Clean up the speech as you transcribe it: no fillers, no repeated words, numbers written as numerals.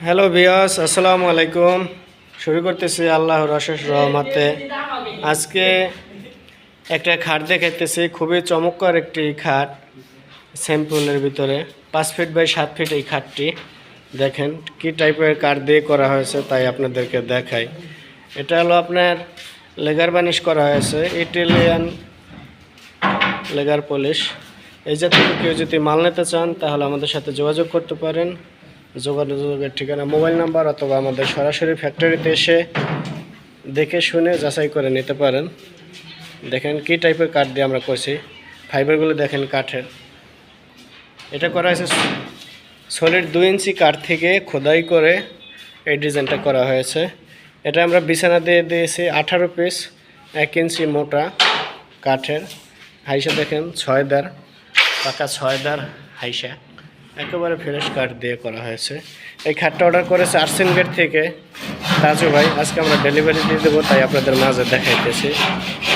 Hello viewers, আসসালামু আলাইকুম। শুরু করতেছি আল্লাহর অশেষ রহমতে। আজকে একটা খাট দেখাইতেছি, খুবই চমৎকার একটি খাট। স্যাম্পলের ভিতরে 5 ফিট বাই 7 ফিট এই খাটটি দেখেন কি টাইপের কাঠ দিয়ে করা হয়েছে, তাই আপনাদেরকে দেখাই। এটা হলো আপনার লেগার বানিশ করা হয়েছে, ইটালিয়ান লেগার পলিশ। এই জাতীয় কেউ যদি মাল নিতে চান তাহলে আমাদের সাথে যোগাযোগ করতে পারেন। যোগাযোগের ঠিকানা, মোবাইল নাম্বার অথবা আমাদের সরাসরি ফ্যাক্টরিতে এসে দেখে শুনে যাচাই করে নিতে পারেন। দেখেন কি টাইপের কাঠ দিয়ে আমরা করছি, ফাইবারগুলো দেখেন কাঠের। এটা করা হয়েছে সলিড 2 ইঞ্চি কাঠ থেকে খোদাই করে এই ডিজাইনটা করা হয়েছে। এটা আমরা বিছানা দিয়ে দিয়েছি 18 পিস 1 ইঞ্চি মোটা কাঠের। হাইসা দেখেন 6 দার, পাকা 6 দার হাইসা, একেবারে ফ্রেশ কাঠ দিয়ে করা হয়েছে। এই খাটটা অর্ডার করেছে আর্সেন গেট থেকে তাজু ভাই। আজকে আমরা ডেলিভারি দিয়ে দেবো, তাই আপনাদের মাঝে দেখাইতেছি।